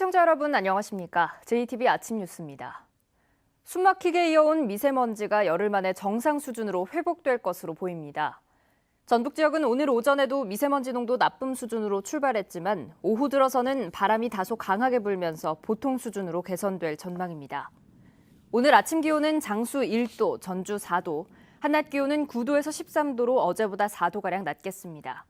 시청자 여러분 안녕하십니까? JTB 아침 뉴스입니다. 숨막히게 이어온 미세먼지가 열흘 만에 정상 수준으로 회복될 것으로 보입니다. 전북 지역은 오늘 오전에도 미세먼지 농도 나쁨 수준으로 출발했지만 오후 들어서는 바람이 다소 강하게 불면서 보통 수준으로 개선될 전망입니다. 오늘 아침 기온은 장수 1도, 전주 4도, 한낮 기온은 9도에서 13도로 어제보다 4도가량 낮겠습니다.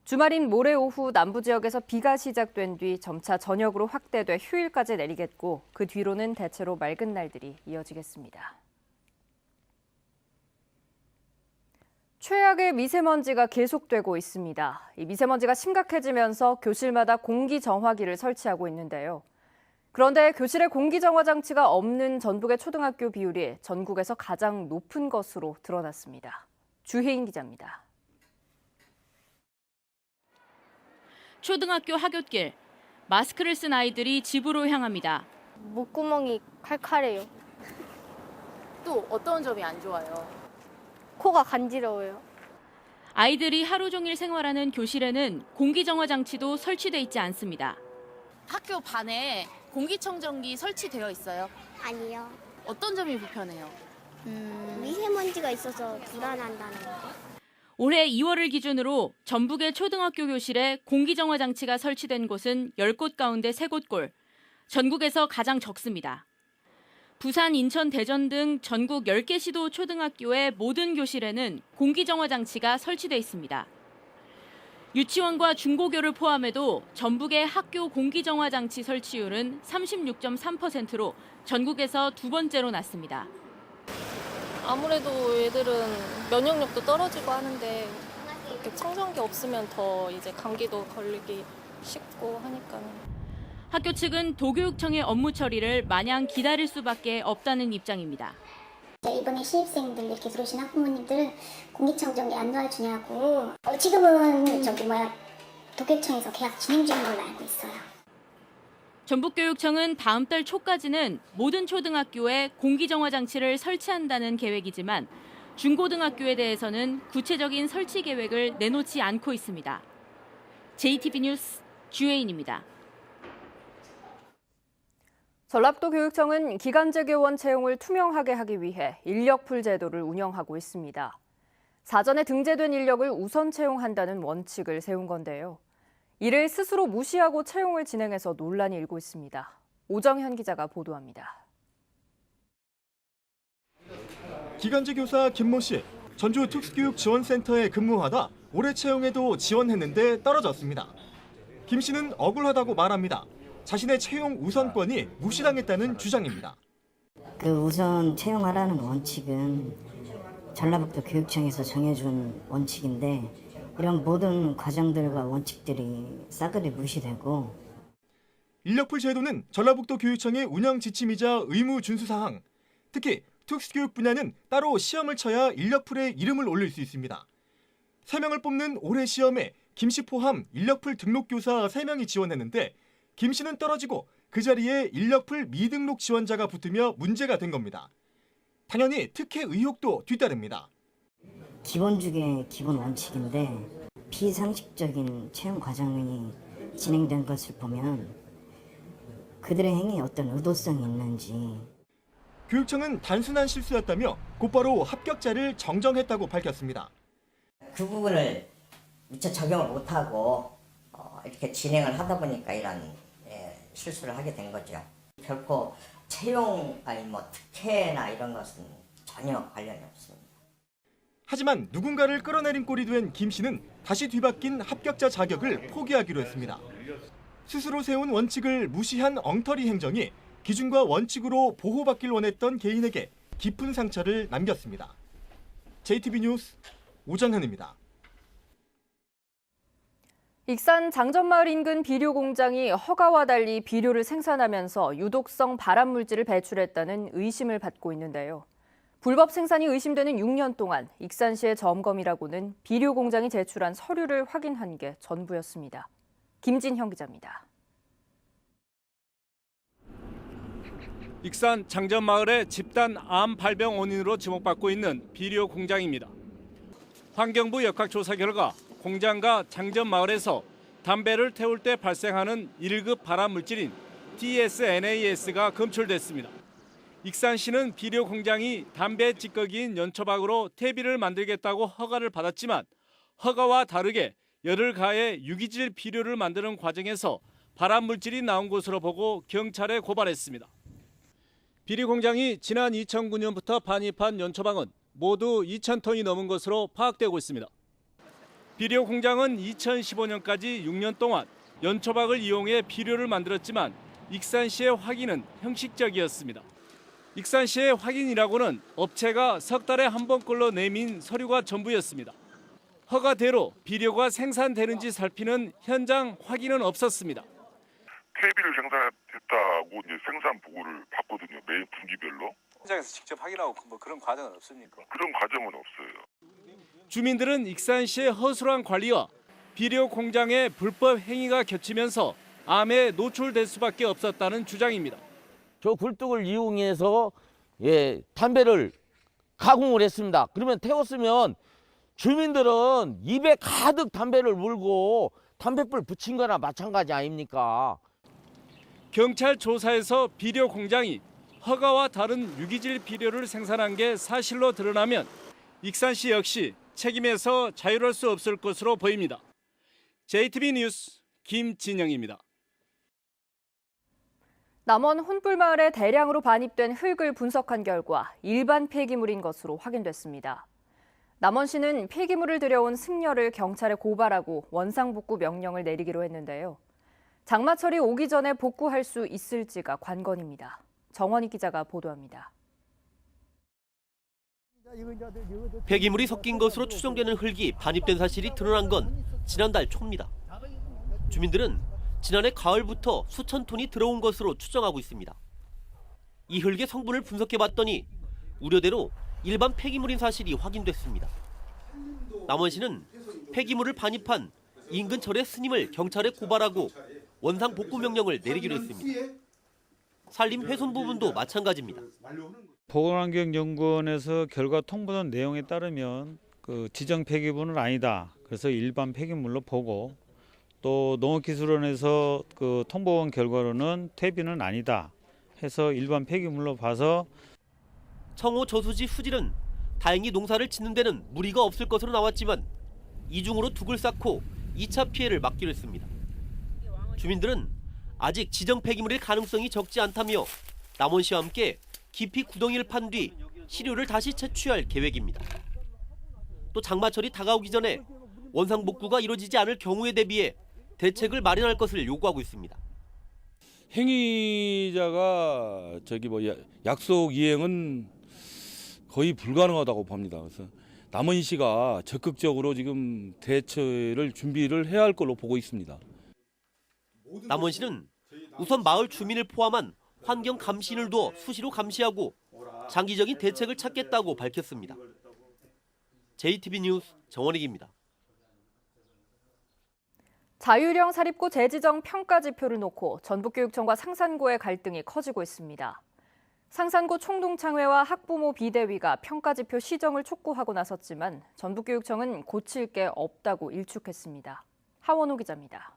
주말인 모레 오후 남부 지역에서 비가 시작된 뒤 점차 전역으로 확대돼 휴일까지 내리겠고 그 뒤로는 대체로 맑은 날들이 이어지겠습니다. 최악의 미세먼지가 계속되고 있습니다. 이 미세먼지가 심각해지면서 교실마다 공기정화기를 설치하고 있는데요. 그런데 교실에 공기정화 장치가 없는 전북의 초등학교 비율이 전국에서 가장 높은 것으로 드러났습니다. 주혜인 기자입니다. 초등학교 하굣길, 마스크를 쓴 아이들이 집으로 향합니다. 목구멍이 칼칼해요. 또 어떤 점이 안 좋아요? 코가 간지러워요. 아이들이 하루 종일 생활하는 교실에는 공기정화 장치도 설치돼 있지 않습니다. 학교 반에 공기청정기 설치되어 있어요. 아니요. 어떤 점이 불편해요? 미세먼지가 있어서 불안한다는 거. 올해 2월을 기준으로 전북의 초등학교 교실에 공기정화 장치가 설치된 곳은 10곳 가운데 3곳꼴, 전국에서 가장 적습니다. 부산, 인천, 대전 등 전국 10개 시도 초등학교의 모든 교실에는 공기정화 장치가 설치돼 있습니다. 유치원과 중고교를 포함해도 전북의 학교 공기정화 장치 설치율은 36.3%로 전국에서 두 번째로 낮습니다. 아무래도 애들은 면역력도 떨어지고 하는데 이렇게 청정기 없으면 더 이제 감기도 걸리기 쉽고 하니까는. 학교 측은 도교육청의 업무 처리를 마냥 기다릴 수밖에 없다는 입장입니다. 이번에 신입생들 이렇게 들어오신 학부모님들은 공기청정기 안 도와주냐고. 지금은 도교육청에서 계약 진행 중인 걸로 알고 있어요. 전북교육청은 다음 달 초까지는 모든 초등학교에 공기정화 장치를 설치한다는 계획이지만 중고등학교에 대해서는 구체적인 설치 계획을 내놓지 않고 있습니다. JTB 뉴스 주혜인입니다. 전라북도 교육청은 기간제 교원 채용을 투명하게 하기 위해 인력풀 제도를 운영하고 있습니다. 사전에 등재된 인력을 우선 채용한다는 원칙을 세운 건데요. 이를 스스로 무시하고 채용을 진행해서 논란이 일고 있습니다. 오정현 기자가 보도합니다. 기간제 교사 김모 씨, 전주 특수교육지원센터에 근무하다 올해 채용에도 지원했는데 떨어졌습니다. 김 씨는 억울하다고 말합니다. 자신의 채용 우선권이 무시당했다는 주장입니다. 그 우선 채용하라는 원칙은 전라북도 교육청에서 정해준 원칙인데 이런 모든 과정들과 원칙들이 싸그리 무시되고. 인력풀 제도는 전라북도 교육청의 운영 지침이자 의무 준수 사항. 특히 특수교육 분야는 따로 시험을 쳐야 인력풀에 이름을 올릴 수 있습니다. 3명을 뽑는 올해 시험에 김 씨 포함 인력풀 등록교사 3명이 지원했는데 김 씨는 떨어지고 그 자리에 인력풀 미등록 지원자가 붙으며 문제가 된 겁니다. 당연히 특혜 의혹도 뒤따릅니다. 기본 중에 기본 원칙인데 비상식적인 채용 과정이 진행된 것을 보면 그들의 행위에 어떤 의도성이 있는지. 교육청은 단순한 실수였다며 곧바로 합격자를 정정했다고 밝혔습니다. 그 부분을 미처 적용을 못하고 이렇게 진행을 하다 보니까 이런 실수를 하게 된 거죠. 결코 채용 특혜나 이런 것은 전혀 관련이 없습니다. 하지만 누군가를 끌어내린 꼴이 된 김 씨는 다시 뒤바뀐 합격자 자격을 포기하기로 했습니다. 스스로 세운 원칙을 무시한 엉터리 행정이 기준과 원칙으로 보호받길 원했던 개인에게 깊은 상처를 남겼습니다. JTB 뉴스 오정현입니다. 익산 장전마을 인근 비료 공장이 허가와 달리 비료를 생산하면서 유독성 발암물질을 배출했다는 의심을 받고 있는데요. 불법 생산이 의심되는 6년 동안 익산시의 점검이라고는 비료 공장이 제출한 서류를 확인한 게 전부였습니다. 김진형 기자입니다. 익산 장전마을의 집단 암 발병 원인으로 지목받고 있는 비료 공장입니다. 환경부 역학조사 결과 공장과 장전마을에서 담배를 태울 때 발생하는 1급 발암 물질인 DSNAS가 검출됐습니다. 익산시는 비료 공장이 담배 찌꺼기인 연초박으로 퇴비를 만들겠다고 허가를 받았지만 허가와 다르게 열을 가해 유기질 비료를 만드는 과정에서 발암 물질이 나온 것으로 보고 경찰에 고발했습니다. 비료 공장이 지난 2009년부터 반입한 연초박은 모두 2,000톤이 넘은 것으로 파악되고 있습니다. 비료 공장은 2015년까지 6년 동안 연초박을 이용해 비료를 만들었지만 익산시의 확인은 형식적이었습니다. 익산시의 확인이라고는 업체가 석 달에 한 번꼴로 내민 서류가 전부였습니다. 허가대로 비료가 생산되는지 살피는 현장 확인은 없었습니다. 퇴비를 생산했다고 이제 생산 보고를 받거든요. 매 분기별로. 현장에서 직접 확인하고 뭐 그런 과정은 없습니까? 그런 과정은 없어요. 주민들은 익산시의 허술한 관리와 비료 공장의 불법 행위가 겹치면서 암에 노출될 수밖에 없었다는 주장입니다. 저 굴뚝을 이용해서 담배를 가공을 했습니다. 그러면 태웠으면 주민들은 입에 가득 담배를 물고 담뱃불 붙인 거나 마찬가지 아닙니까? 경찰 조사에서 비료 공장이 허가와 다른 유기질 비료를 생산한 게 사실로 드러나면 익산시 역시 책임에서 자유로울 수 없을 것으로 보입니다. JTB 뉴스 김진영입니다. 남원 혼불마을에 대량으로 반입된 흙을 분석한 결과 일반 폐기물인 것으로 확인됐습니다. 남원시는 폐기물을 들여온 승려를 경찰에 고발하고 원상복구 명령을 내리기로 했는데요. 장마철이 오기 전에 복구할 수 있을지가 관건입니다. 정원희 기자가 보도합니다. 폐기물이 섞인 것으로 추정되는 흙이 반입된 사실이 드러난 건 지난달 초입니다. 주민들은 지난해 가을부터 수천 톤이 들어온 것으로 추정하고 있습니다. 이 흙의 성분을 분석해봤더니 우려대로 일반 폐기물인 사실이 확인됐습니다. 남원시는 폐기물을 반입한 인근 절의 스님을 경찰에 고발하고 원상 복구 명령을 내리기로 했습니다. 산림 훼손 부분도 마찬가지입니다. 보건환경연구원에서 결과 통보된 내용에 따르면 지정 폐기물은 아니다. 그래서 일반 폐기물로 보고 또 농업기술원에서 통보원 결과로는 퇴비는 아니다 해서 일반 폐기물로 봐서 청호 저수지 수질은 다행히 농사를 짓는 데는 무리가 없을 것으로 나왔지만 이중으로 둑을 쌓고 2차 피해를 막기로 했습니다. 주민들은 아직 지정 폐기물일 가능성이 적지 않다며 남원시와 함께 깊이 구덩이를 판 뒤 시료를 다시 채취할 계획입니다. 또 장마철이 다가오기 전에 원상복구가 이루어지지 않을 경우에 대비해 대책을 마련할 것을 요구하고 있습니다. 행위자가 약속 이행은 거의 불가능하다고 봅니다. 그래서 남원시가 적극적으로 지금 대처를 준비를 해야 할 걸로 보고 있습니다. 남원시는 우선 마을 주민을 포함한 환경 감시인을 두어 수시로 감시하고 장기적인 대책을 찾겠다고 밝혔습니다. JTB 뉴스 정원익입니다. 자율형 사립고 재지정 평가 지표를 놓고 전북교육청과 상산고의 갈등이 커지고 있습니다. 상산고 총동창회와 학부모 비대위가 평가 지표 시정을 촉구하고 나섰지만 전북교육청은 고칠 게 없다고 일축했습니다. 하원호 기자입니다.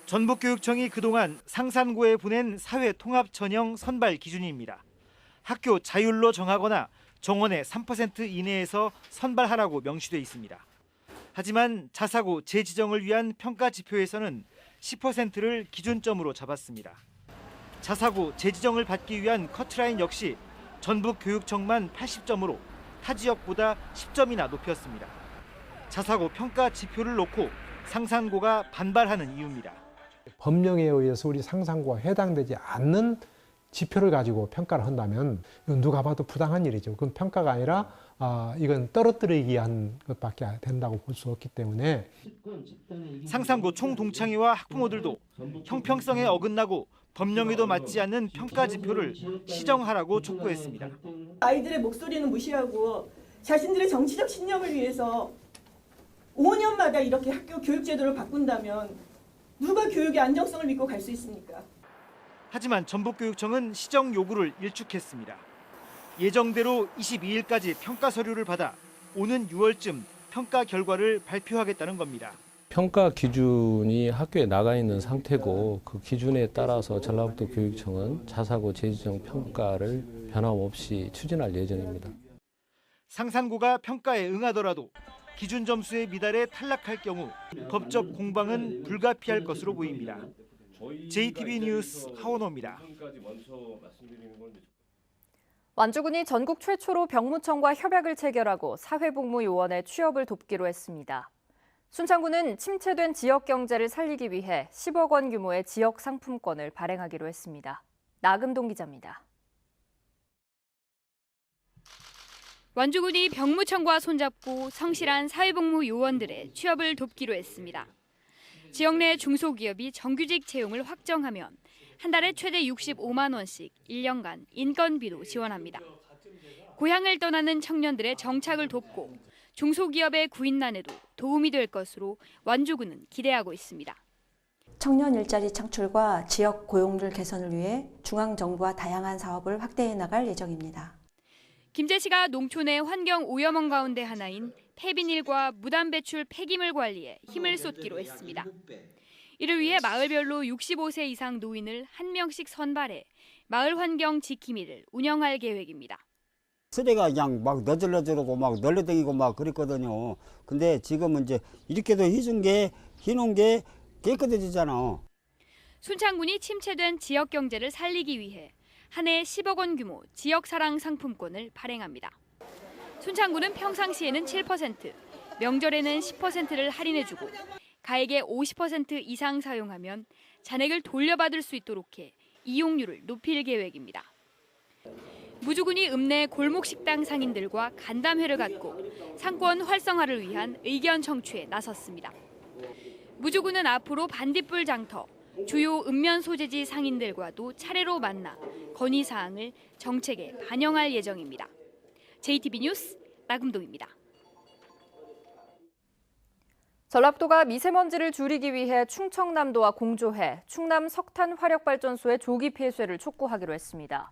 전북교육청이 그동안 상산고에 보낸 사회 통합 전형 선발 기준입니다. 학교 자율로 정하거나 정원의 3% 이내에서 선발하라고 명시돼 있습니다. 하지만 자사고 재지정을 위한 평가 지표에서는 10%를 기준점으로 잡았습니다. 자사고 재지정을 받기 위한 커트라인 역시 전북교육청만 80점으로 타 지역보다 10점이나 높였습니다. 자사고 평가 지표를 놓고 상산고가 반발하는 이유입니다. 법령에 의해서 우리 상산고가 해당되지 않는 지표를 가지고 평가를 한다면 이건 누가 봐도 부당한 일이죠. 그건 평가가 아니라 이건 떨어뜨리기 위한 것밖에 된다고 볼 수 없기 때문에 상산고 총동창회와 학부모들도 형평성에 어긋나고 법령에도 맞지 않는 평가 지표를 시정하라고 촉구했습니다. 아이들의 목소리는 무시하고 자신들의 정치적 신념을 위해서 5년마다 이렇게 학교 교육 제도를 바꾼다면 누가 교육의 안정성을 믿고 갈 수 있습니까? 하지만 전북교육청은 시정 요구를 일축했습니다. 예정대로 22일까지 평가 서류를 받아 오는 6월쯤 평가 결과를 발표하겠다는 겁니다. 평가 기준이 학교에 나가 있는 상태고 그 기준에 따라서 전라북도 교육청은 자사고 재지정 평가를 변함없이 추진할 예정입니다. 상산고가 평가에 응하더라도 기준 점수의 미달에 탈락할 경우 법적 공방은 불가피할 것으로 보입니다. JTB 뉴스 하원호입니다. 완주군이 전국 최초로 병무청과 협약을 체결하고 사회복무요원의 취업을 돕기로 했습니다. 순창구는 침체된 지역 경제를 살리기 위해 10억 원 규모의 지역 상품권을 발행하기로 했습니다. 나금동 기자입니다. 완주군이 병무청과 손잡고 성실한 사회복무 요원들의 취업을 돕기로 했습니다. 지역 내 중소기업이 정규직 채용을 확정하면 한 달에 최대 65만 원씩 1년간 인건비도 지원합니다. 고향을 떠나는 청년들의 정착을 돕고 중소기업의 구인난에도 도움이 될 것으로 완주군은 기대하고 있습니다. 청년 일자리 창출과 지역 고용률 개선을 위해 중앙정부와 다양한 사업을 확대해 나갈 예정입니다. 김제시가 농촌의 환경 오염원 가운데 하나인 폐비닐과 무단 배출 폐기물 관리에 힘을 쏟기로 했습니다. 이를 위해 마을별로 65세 이상 노인을 1명씩 선발해 마을 환경 지킴이를 운영할 계획입니다. 쓰레기가 그냥 막 너질너지르고 막 널려다니고 막 그랬거든요. 근데 지금은 이제 이렇게도 해놓은 게 깨끗해지잖아. 순창군이 침체된 지역 경제를 살리기 위해 한 해 10억 원 규모 지역사랑 상품권을 발행합니다. 순창구는 평상시에는 7%, 명절에는 10%를 할인해주고 가액의 50% 이상 사용하면 잔액을 돌려받을 수 있도록 해 이용률을 높일 계획입니다. 무주군이 읍내 골목식당 상인들과 간담회를 갖고 상권 활성화를 위한 의견 청취에 나섰습니다. 무주군은 앞으로 반딧불 장터, 주요 읍면 소재지 상인들과도 차례로 만나 건의사항을 정책에 반영할 예정입니다. JTB 뉴스 나금동입니다. 전라북도가 미세먼지를 줄이기 위해 충청남도와 공조해 충남 석탄 화력발전소의 조기 폐쇄를 촉구하기로 했습니다.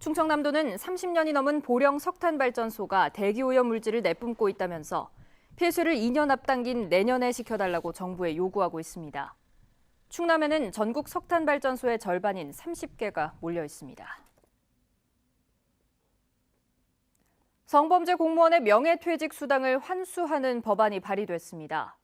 충청남도는 30년이 넘은 보령 석탄발전소가 대기오염 물질을 내뿜고 있다면서 폐쇄를 2년 앞당긴 내년에 시켜달라고 정부에 요구하고 있습니다. 충남에는 전국 석탄발전소의 절반인 30개가 몰려 있습니다. 성범죄 공무원의 명예퇴직 수당을 환수하는 법안이 발의됐습니다.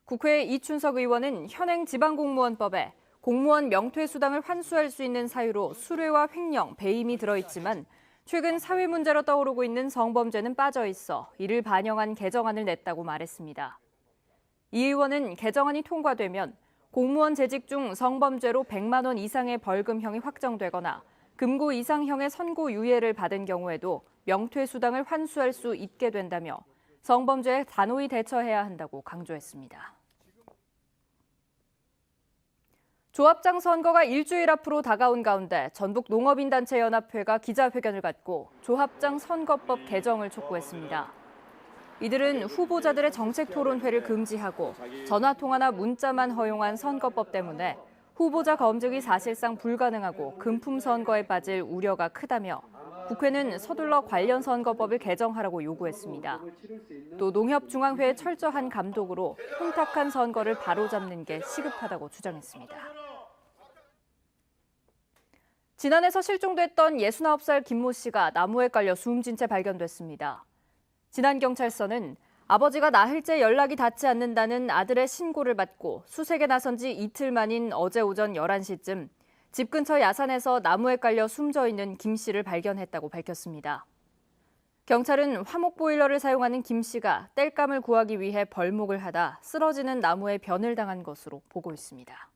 국회 이춘석 의원은 현행 지방공무원법에 공무원 명퇴수당을 환수할 수 있는 사유로 수뢰와 횡령, 배임이 들어있지만 최근 사회 문제로 떠오르고 있는 성범죄는 빠져 있어 이를 반영한 개정안을 냈다고 말했습니다. 이 의원은 개정안이 통과되면 공무원 재직 중 성범죄로 100만 원 이상의 벌금형이 확정되거나 금고 이상형의 선고유예를 받은 경우에도 명퇴수당을 환수할 수 있게 된다며 성범죄에 단호히 대처해야 한다고 강조했습니다. 조합장 선거가 일주일 앞으로 다가온 가운데 전북농업인단체연합회가 기자회견을 갖고 조합장 선거법 개정을 촉구했습니다. 이들은 후보자들의 정책 토론회를 금지하고 전화통화나 문자만 허용한 선거법 때문에 후보자 검증이 사실상 불가능하고 금품 선거에 빠질 우려가 크다며 국회는 서둘러 관련 선거법을 개정하라고 요구했습니다. 또 농협중앙회의 철저한 감독으로 혼탁한 선거를 바로잡는 게 시급하다고 주장했습니다. 진안에서 실종됐던 69살 김모 씨가 나무에 깔려 숨진 채 발견됐습니다. 진안경찰서는 아버지가 나흘째 연락이 닿지 않는다는 아들의 신고를 받고 수색에 나선 지 이틀 만인 어제 오전 11시쯤 집 근처 야산에서 나무에 깔려 숨져 있는 김 씨를 발견했다고 밝혔습니다. 경찰은 화목 보일러를 사용하는 김 씨가 땔감을 구하기 위해 벌목을 하다 쓰러지는 나무에 변을 당한 것으로 보고 있습니다.